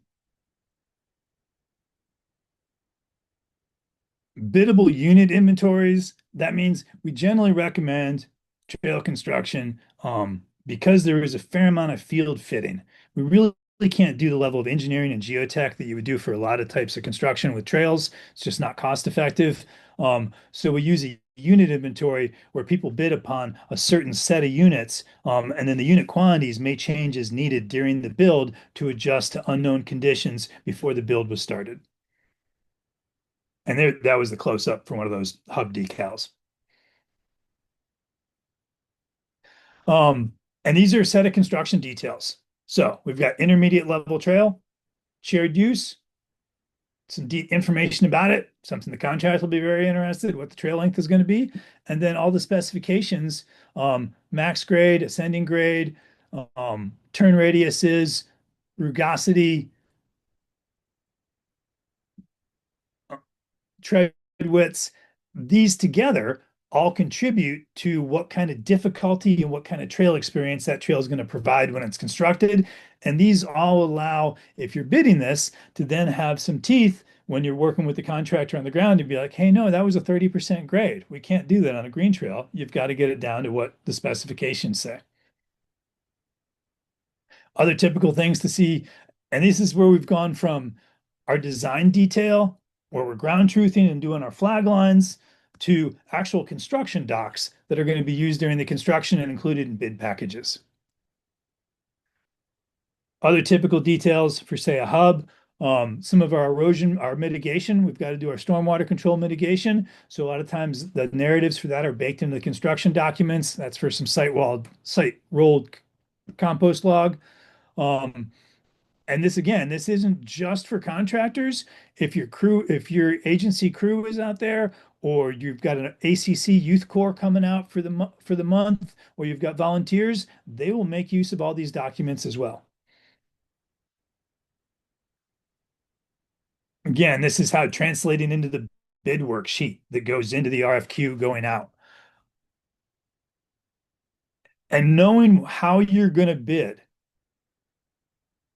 Biddable unit inventories, that means we generally recommend trail construction because there is a fair amount of field fitting. We really can't do the level of engineering and geotech that you would do for a lot of types of construction with trails. It's just not cost effective. So we use a unit inventory where people bid upon a certain set of units, and then the unit quantities may change as needed during the build to adjust to unknown conditions before the build was started. And there, that was the close up for one of those hub decals. Um, and these are a set of construction details. So we've got intermediate level trail, shared use, some deep information about it, something the contractor will be very interested, what the trail length is going to be, and then all the specifications, max grade, ascending grade, turn radiuses, rugosity, tread widths, these together all contribute to what kind of difficulty and what kind of trail experience that trail is going to provide when it's constructed. And these all allow, if you're bidding this, to then have some teeth when you're working with the contractor on the ground to be like, hey, no, that was a 30% grade. We can't do that on a green trail. You've got to get it down to what the specifications say. Other typical things to see, and this is where we've gone from our design detail, where we're ground truthing and doing our flag lines, to actual construction docs that are going to be used during the construction and included in bid packages. Other typical details for, say, a hub, some of our erosion, our mitigation, we've got to do our stormwater control mitigation. So a lot of times the narratives for that are baked into the construction documents. That's for some site rolled compost log. Um, and this again, this isn't just for contractors. If your agency crew is out there, or you've got an ACC youth corps coming out for the month, or you've got volunteers, they will make use of all these documents as well. Again, this is how translating into the bid worksheet that goes into the RFQ going out. And knowing how you're going to bid,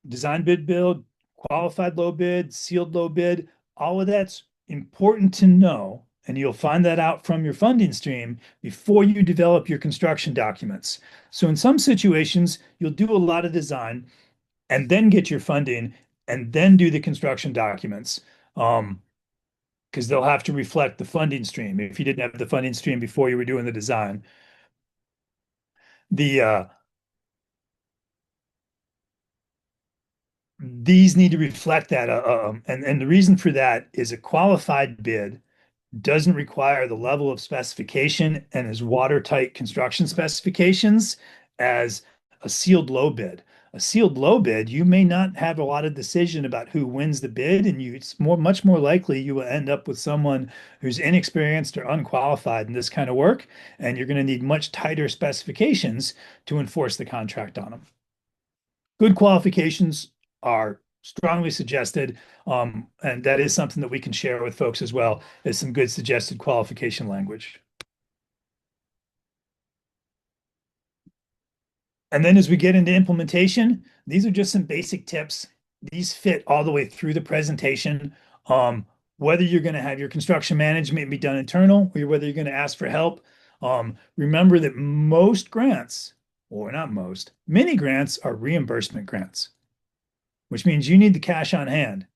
design bid build, qualified low bid, sealed low bid, all of that's important to know. And you'll find that out from your funding stream before you develop your construction documents. So in some situations, you'll do a lot of design and then get your funding and then do the construction documents. Because they'll have to reflect the funding stream if you didn't have the funding stream before you were doing the design. The These need to reflect that. And the reason for that is a qualified bid doesn't require the level of specification and as watertight construction specifications as a sealed low bid. A sealed low bid, you may not have a lot of decision about who wins the bid, and it's much more likely you will end up with someone who's inexperienced or unqualified in this kind of work, and you're going to need much tighter specifications to enforce the contract on them. Good qualifications are strongly suggested, and that is something that we can share with folks as well as some good suggested qualification language. And then as we get into implementation, these are just some basic tips. These fit all the way through the presentation. Um, whether you're going to have your construction management be done internal or whether you're going to ask for help, remember that most grants, or not most, many grants are reimbursement grants, which means you need the cash on hand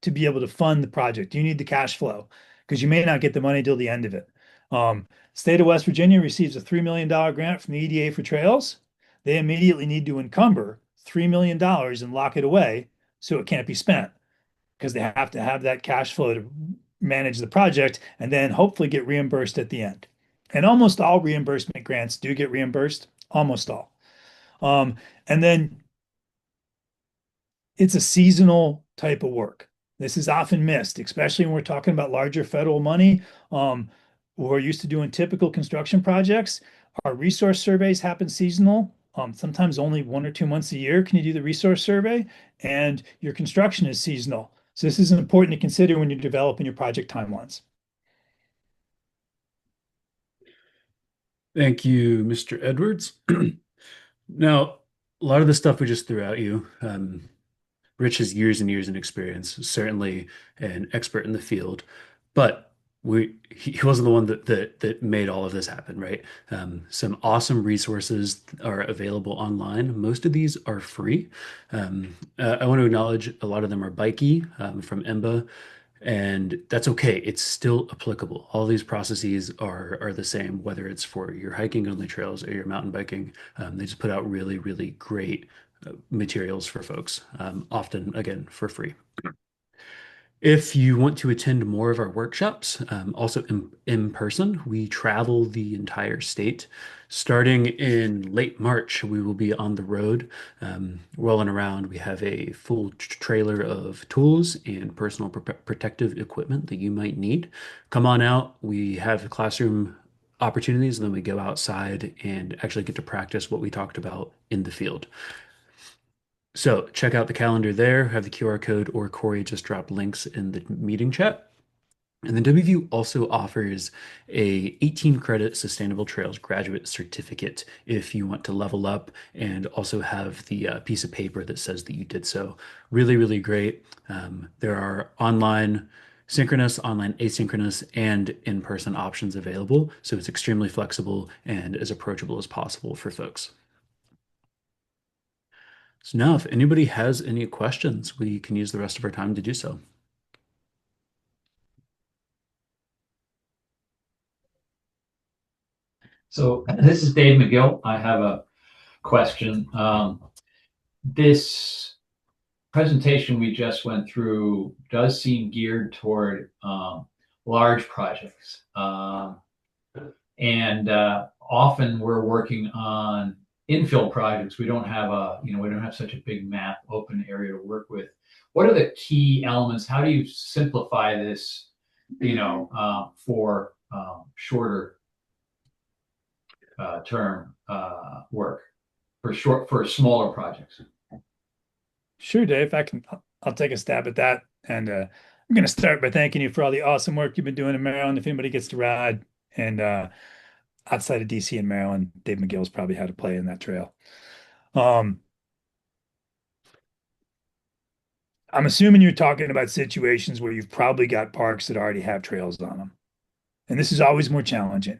to be able to fund the project. You need the cash flow because you may not get the money till the end of it. State of West Virginia receives a $3 million grant from the EDA for trails. They immediately need to encumber $3 million and lock it away so it can't be spent because they have to have that cash flow to manage the project and then hopefully get reimbursed at the end. And almost all reimbursement grants do get reimbursed, almost all. And then it's a seasonal type of work. This is often missed, especially when we're talking about larger federal money. We're used to doing typical construction projects. Our resource surveys happen seasonal. Sometimes only 1 or 2 months a year can you do the resource survey, and your construction is seasonal. So this is important to consider when you're developing your project timelines. Thank you, Mr. Edwards. Now, a lot of the stuff we just threw at you, Rich has years and years in experience, certainly an expert in the field, but he wasn't the one that made all of this happen, right? Some awesome resources are available online. Most of these are free. I want to acknowledge a lot of them are Bikey from EMBA, and that's okay. It's still applicable. All these processes are the same, whether it's for your hiking only trails or your mountain biking. They just put out really, really great materials for folks, often again for free. If you want to attend more of our workshops, also in person, we travel the entire state. Starting in late March, we will be on the road, rolling around. We have a full trailer of tools and personal protective equipment that you might need. Come on out. We have classroom opportunities, and then we go outside and actually get to practice what we talked about in the field. So check out the calendar there, have the QR code, or Corey just dropped links in the meeting chat. And then WVU also offers a 18 credit Sustainable Trails graduate certificate if you want to level up and also have the piece of paper that says that you did so. Really, really great. There are online synchronous, online asynchronous, and in-person options available. So it's extremely flexible and as approachable as possible for folks. So now, if anybody has any questions, we can use the rest of our time to do so. So this is Dave McGill. I have a question. This presentation we just went through does seem geared toward large projects. And often we're working on infill projects. We don't have we don't have such a big map, open area to work with. What are the key elements? How do you simplify this, for shorter term work for smaller projects? Sure, Dave. I'll take a stab at that. And I'm going to start by thanking you for all the awesome work you've been doing in Maryland. If anybody gets to ride and outside of DC and Maryland, Dave McGill's probably had a play in that trail. I'm assuming you're talking about situations where you've probably got parks that already have trails on them. And this is always more challenging.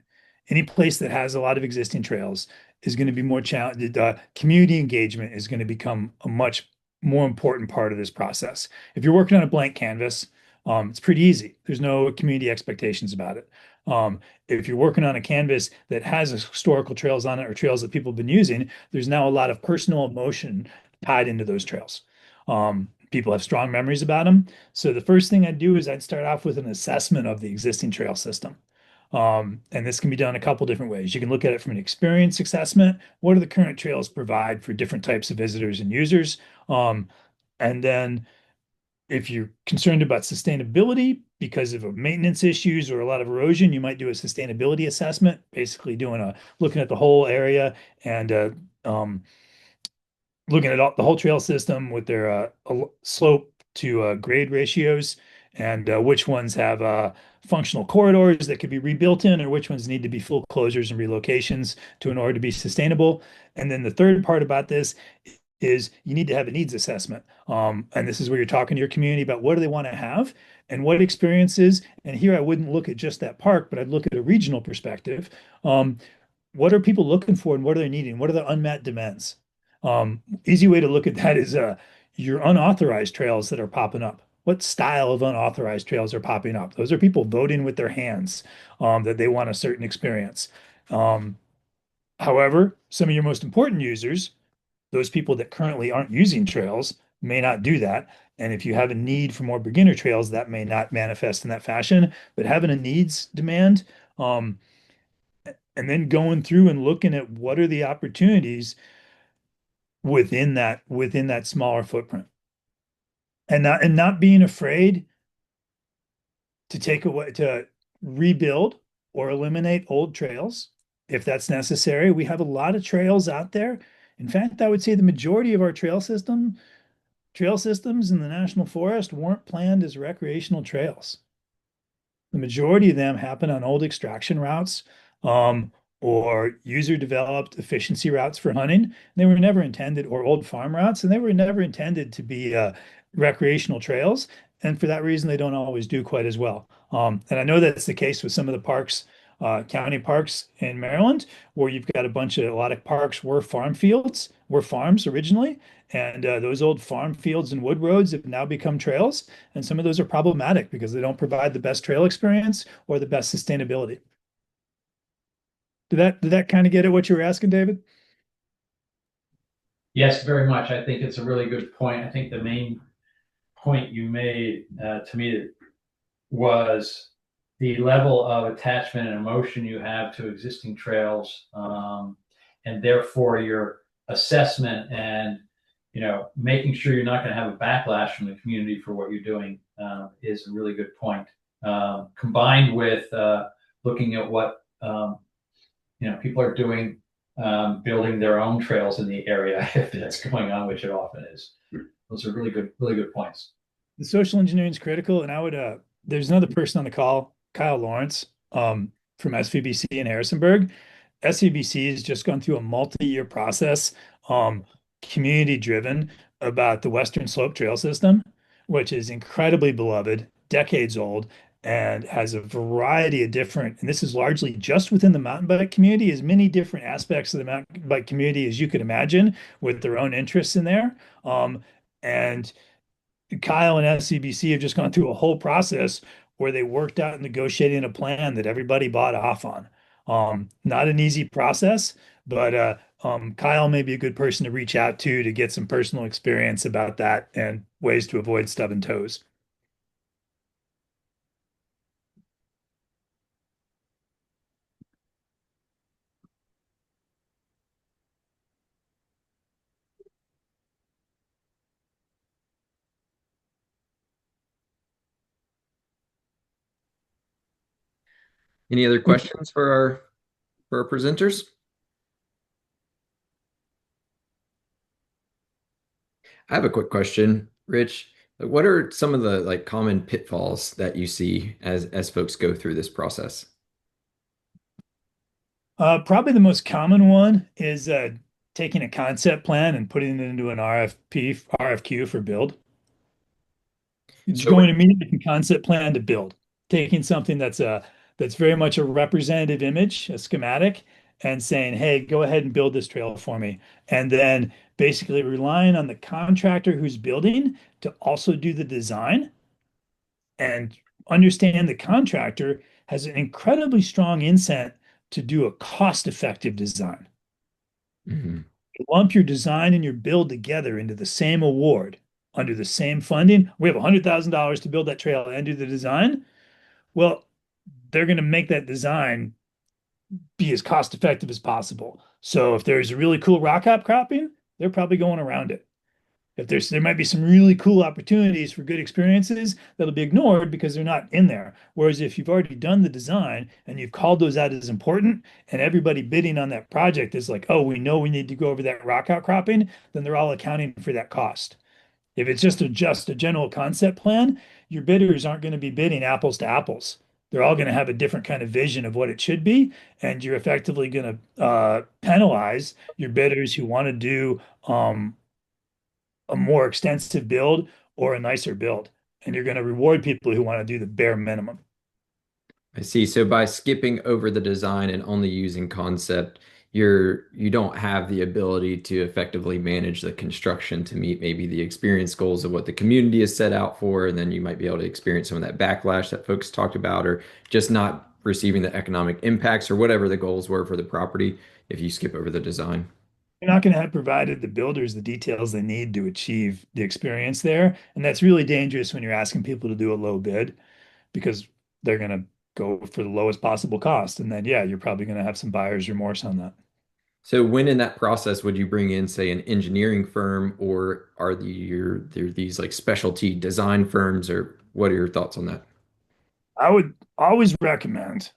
Any place that has a lot of existing trails is going to be more challenging. Community engagement is going to become a much more important part of this process. If you're working on a blank canvas, it's pretty easy. There's no community expectations about it. If you're working on a canvas that has historical trails on it or trails that people have been using, there's now a lot of personal emotion tied into those trails. People have strong memories about them. So the first thing I'd do is I'd start off with an assessment of the existing trail system. And this can be done a couple different ways. You can look at it from an experience assessment. What do the current trails provide for different types of visitors and users? And then if you're concerned about sustainability because of maintenance issues or a lot of erosion, you might do a sustainability assessment, basically looking at the whole area and looking at the whole trail system with their slope to grade ratios and which ones have functional corridors that could be rebuilt in, or which ones need to be full closures and relocations to in order to be sustainable. And then the third part about this is you need to have a needs assessment. And this is where you're talking to your community about what do they want to have and what experiences. And here I wouldn't look at just that park, but I'd look at a regional perspective. What are people looking for and what are they needing? What are the unmet demands? Easy way to look at that is your unauthorized trails that are popping up. What style of unauthorized trails are popping up? Those are people voting with their hands that they want a certain experience. Um, However, some of your most important users, those people that currently aren't using trails, may not do that. And if you have a need for more beginner trails, that may not manifest in that fashion. But having a needs demand, um, and then going through and looking at what are the opportunities within that smaller footprint, and not being afraid to take away to rebuild or eliminate old trails if that's necessary. We have a lot of trails out there. In fact, I would say the majority of our trail systems in the national forest weren't planned as recreational trails. The majority of them happen on old extraction routes, um, or user developed efficiency routes for hunting. They were never intended, or old farm routes, and they were never intended to be recreational trails. And for that reason, they don't always do quite as well. And I know that's the case with some of the parks, county parks in Maryland, where you've got a lot of parks were farm fields, were farms originally. And those old farm fields and wood roads have now become trails. And some of those are problematic because they don't provide the best trail experience or the best sustainability. Did that kind of get at what you were asking, David? Yes, very much. I think it's a really good point. I think the main point you made to me was the level of attachment and emotion you have to existing trails, and therefore your assessment and making sure you're not going to have a backlash from the community for what you're doing is a really good point. Combined with looking at what people are doing, building their own trails in the area if that's going on, which it often is. Those are really good points. The social engineering is critical, and there's another person on the call, Kyle Lawrence, from SVBC in Harrisonburg. SVBC has just gone through a multi-year process, community driven, about the Western Slope Trail System, which is incredibly beloved, decades old, and has a variety of different, and this is largely just within the mountain bike community, as many different aspects of the mountain bike community as you could imagine, with their own interests in there. And Kyle and SCBC have just gone through a whole process where they worked out negotiating a plan that everybody bought off on. Not an easy process, but Kyle may be a good person to reach out to get some personal experience about that and ways to avoid stubbing toes. Any other questions for our presenters? I have a quick question, Rich. What are some of the common pitfalls that you see as folks go through this process? Probably the most common one is taking a concept plan and putting it into an RFQ for build. It's So going immediately from concept plan to build, taking something that's very much a representative image, a schematic, and saying, "Hey, go ahead and build this trail for me," and then basically relying on the contractor who's building to also do the design and understand the contractor has an incredibly strong incentive to do a cost-effective design. Mhm. Lump your design and your build together into the same award under the same funding. We have $100,000 to build that trail and do the design. Well, they're going to make that design be as cost effective as possible. So if there's a really cool rock outcropping, they're probably going around it. If there might be some really cool opportunities for good experiences that'll be ignored because they're not in there. Whereas if you've already done the design and you've called those out as important, and everybody bidding on that project is like, oh, we know we need to go over that rock outcropping, then they're all accounting for that cost. If it's just a general concept plan, your bidders aren't going to be bidding apples to apples. They're all going to have a different kind of vision of what it should be, and you're effectively going to penalize your bidders who want to do a more extensive build or a nicer build, and you're going to reward people who want to do the bare minimum. I see. So by skipping over the design and only using concept, you don't have the ability to effectively manage the construction to meet maybe the experience goals of what the community is set out for, and then you might be able to experience some of that backlash that folks talked about, or just not receiving the economic impacts or whatever the goals were for the property if you skip over the design. You're not going to have provided the builders the details they need to achieve the experience there. And that's really dangerous when you're asking people to do a low bid because they're going to go for the lowest possible cost. And then, yeah, you're probably going to have some buyer's remorse on that. So when in that process would you bring in, say, an engineering firm, or are there these like specialty design firms, or what are your thoughts on that? I would always recommend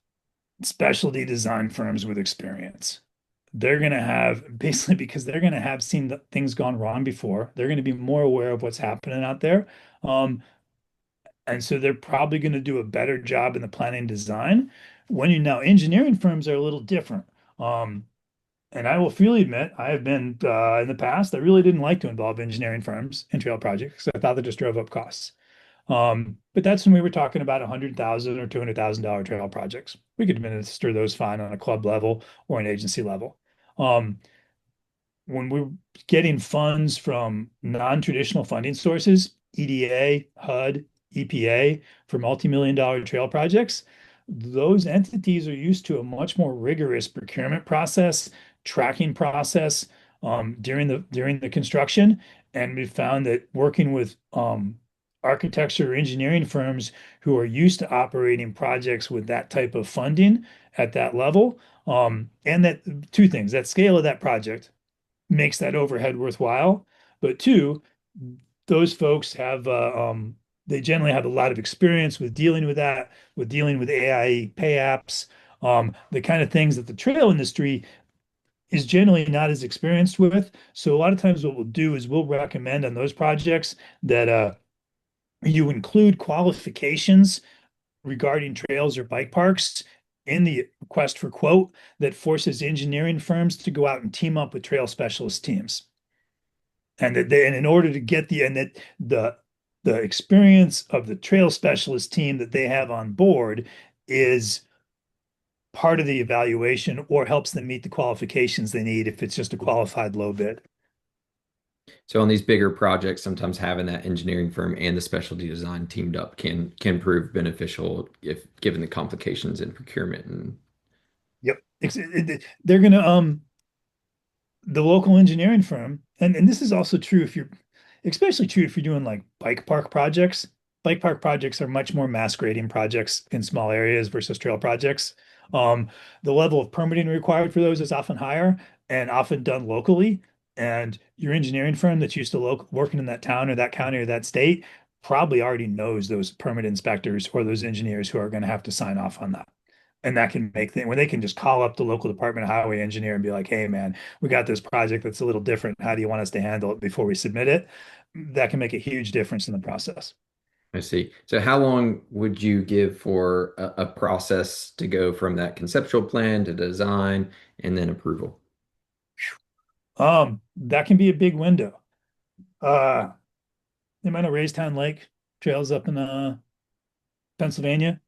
specialty design firms with experience. They're going to have basically because they're going to have seen things gone wrong before. They're going to be more aware of what's happening out there. Um, and so they're probably going to do a better job in the planning design. When you now engineering firms are a little different. And I will freely admit, I have been in the past, I really didn't like to involve engineering firms in trail projects. I thought they just drove up costs. But that's when we were talking about $100,000 or $200,000 trail projects. We could administer those fine on a club level or an agency level. Um, when we're getting funds from non-traditional funding sources, EDA, HUD, EPA for multi-million dollar trail projects, those entities are used to a much more rigorous procurement process, tracking process during the construction. And we found that working with architecture or engineering firms who are used to operating projects with that type of funding at that level, and that two things, that scale of that project makes that overhead worthwhile. But two, those folks have they generally have a lot of experience with dealing with that, with dealing with AI pay apps, the kind of things that the trail industry is generally not as experienced with. So a lot of times what we'll do is we'll recommend on those projects that you include qualifications regarding trails or bike parks in the request for quote that forces engineering firms to go out and team up with trail specialist teams. And in order to get the experience of the trail specialist team that they have on board is part of the evaluation or helps them meet the qualifications they need if it's just a qualified low bid. So on these bigger projects, sometimes having that engineering firm and the specialty design teamed up can prove beneficial if given the complications in procurement. And Yep. They're gonna the local engineering firm, and this is also true if you're especially true if you're doing like bike park projects. Bike park projects are much more mass grading projects in small areas versus trail projects. The level of permitting required for those is often higher and often done locally. And your engineering firm that's used to working in that town or that county or that state probably already knows those permit inspectors or those engineers who are going to have to sign off on that. And that can make things where they can just call up the local Department of Highway engineer and be like, hey, man, we got this project that's a little different. How do you want us to handle it before we submit it? That can make a huge difference in the process. I see. So how long would you give for a process to go from that conceptual plan to design and then approval? That can be a big window. Uh, you might know Raystown Lake trails up in Pennsylvania.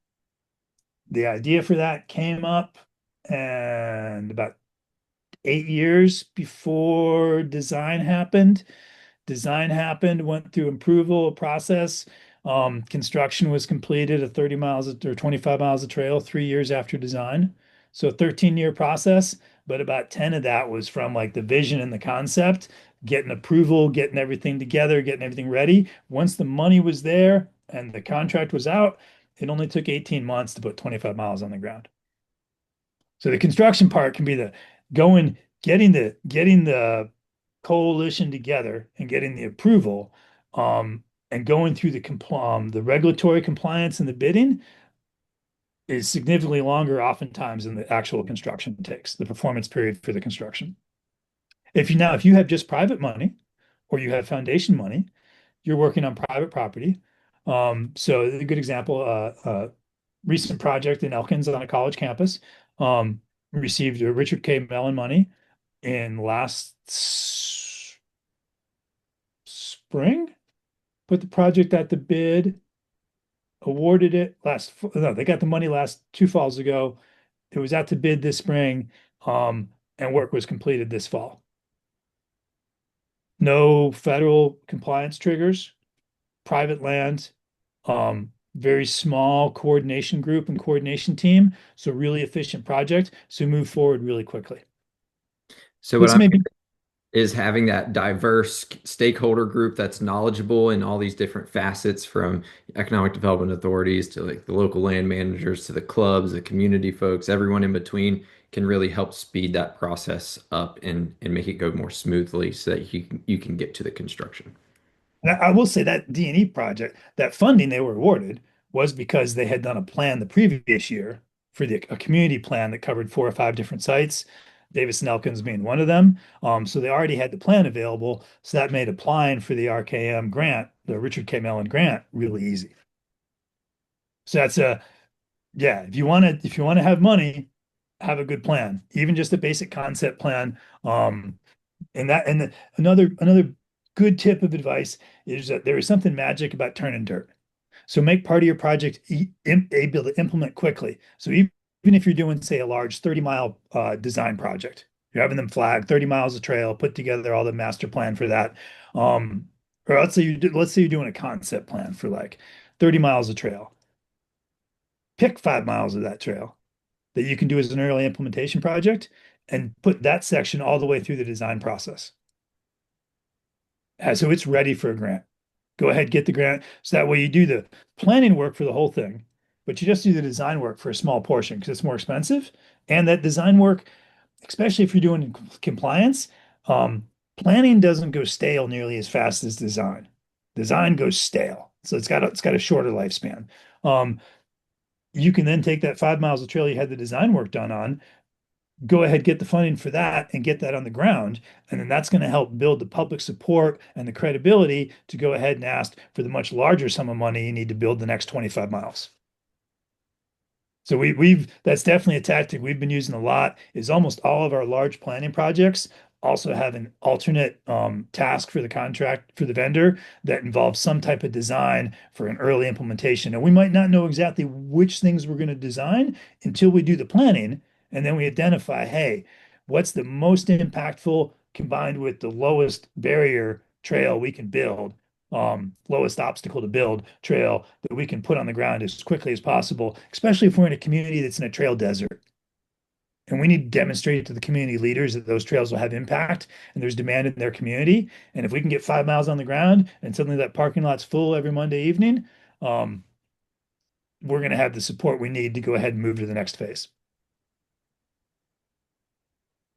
The idea for that came up and about 8 years before design happened. Design happened, went through approval process. Construction was completed at 30 miles or 25 miles of trail 3 years after design. So 13-year process, but about 10 of that was from like the vision and the concept, getting approval, getting everything together, getting everything ready. Once the money was there and the contract was out, it only took 18 months to put 25 miles on the ground. So the construction part can be the going, getting the coalition together and getting the approval, and going through the regulatory compliance and the bidding is significantly longer oftentimes than the actual construction takes, the performance period for the construction. If you have just private money or you have foundation money, you're working on private property. So a good example, recent project in Elkins on a college campus, received a Richard K. Mellon money in spring, put the project at the bid, awarded it no, they got the money last 2 falls ago. It was out to bid this spring, and work was completed this fall. No federal compliance triggers, private land, very small coordination group and coordination team. So really efficient project. So move forward really quickly. So what What's I'm maybe is having that diverse stakeholder group that's knowledgeable in all these different facets, from economic development authorities to like the local land managers to the clubs, the community folks, everyone in between can really help speed that process up and make it go more smoothly so that you can get to the construction. Now, I will say that D&E project, that funding they were awarded was because they had done a plan the previous year for a community plan that covered 4 or 5 different sites, Davis and Elkins being one of them. So they already had the plan available. So that made applying for the RKM grant, the Richard K. Mellon grant, really easy. So yeah, if you want to have money, have a good plan, even just a basic concept plan. Another good tip of advice is that there is something magic about turning dirt. So make part of your project able to implement quickly. So even if you're doing, say, a large 30-mile design project, you're having them flag 30 miles of trail, put together all the master plan for that. Or let's say you're doing a concept plan for like 30 miles of trail. Pick 5 miles of that trail that you can do as an early implementation project and put that section all the way through the design process. So it's ready for a grant. Go ahead, get the grant. So that way you do the planning work for the whole thing, but you just do the design work for a small portion because it's more expensive. And that design work, especially if you're doing compliance, planning doesn't go stale nearly as fast as design. Design goes stale. So it's got a shorter lifespan. You can then take that 5 miles of trail you had the design work done on, go ahead, get the funding for that and get that on the ground. And then that's going to help build the public support and the credibility to go ahead and ask for the much larger sum of money you need to build the next 25 miles. So we've that's definitely a tactic we've been using a lot. Is almost all of our large planning projects also have an alternate task for the contract for the vendor that involves some type of design for an early implementation. And we might not know exactly which things we're going to design until we do the planning, and then we identify, hey, what's the most impactful combined with the lowest barrier trail we can build, lowest obstacle to build trail that we can put on the ground as quickly as possible, especially if we're in a community that's in a trail desert. And we need to demonstrate to the community leaders that those trails will have impact and there's demand in their community. And if we can get 5 miles on the ground and suddenly that parking lot's full every Monday evening, um, we're going to have the support we need to go ahead and move to the next phase.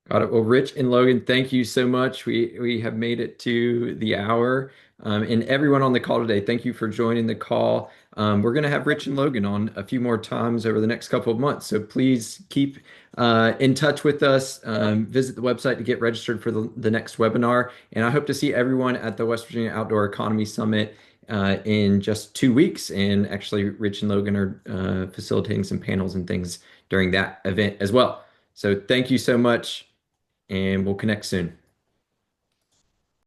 Got it. Well, Rich and Logan, thank you so much. We have made it to the hour. And everyone on the call today, thank you for joining the call. We're going to have Rich and Logan on a few more times over the next couple of months. So please keep in touch with us. Visit the website to get registered for the next webinar. And I hope to see everyone at the West Virginia Outdoor Economy Summit in just 2 weeks. And actually, Rich and Logan are facilitating some panels and things during that event as well. So thank you so much, and we'll connect soon.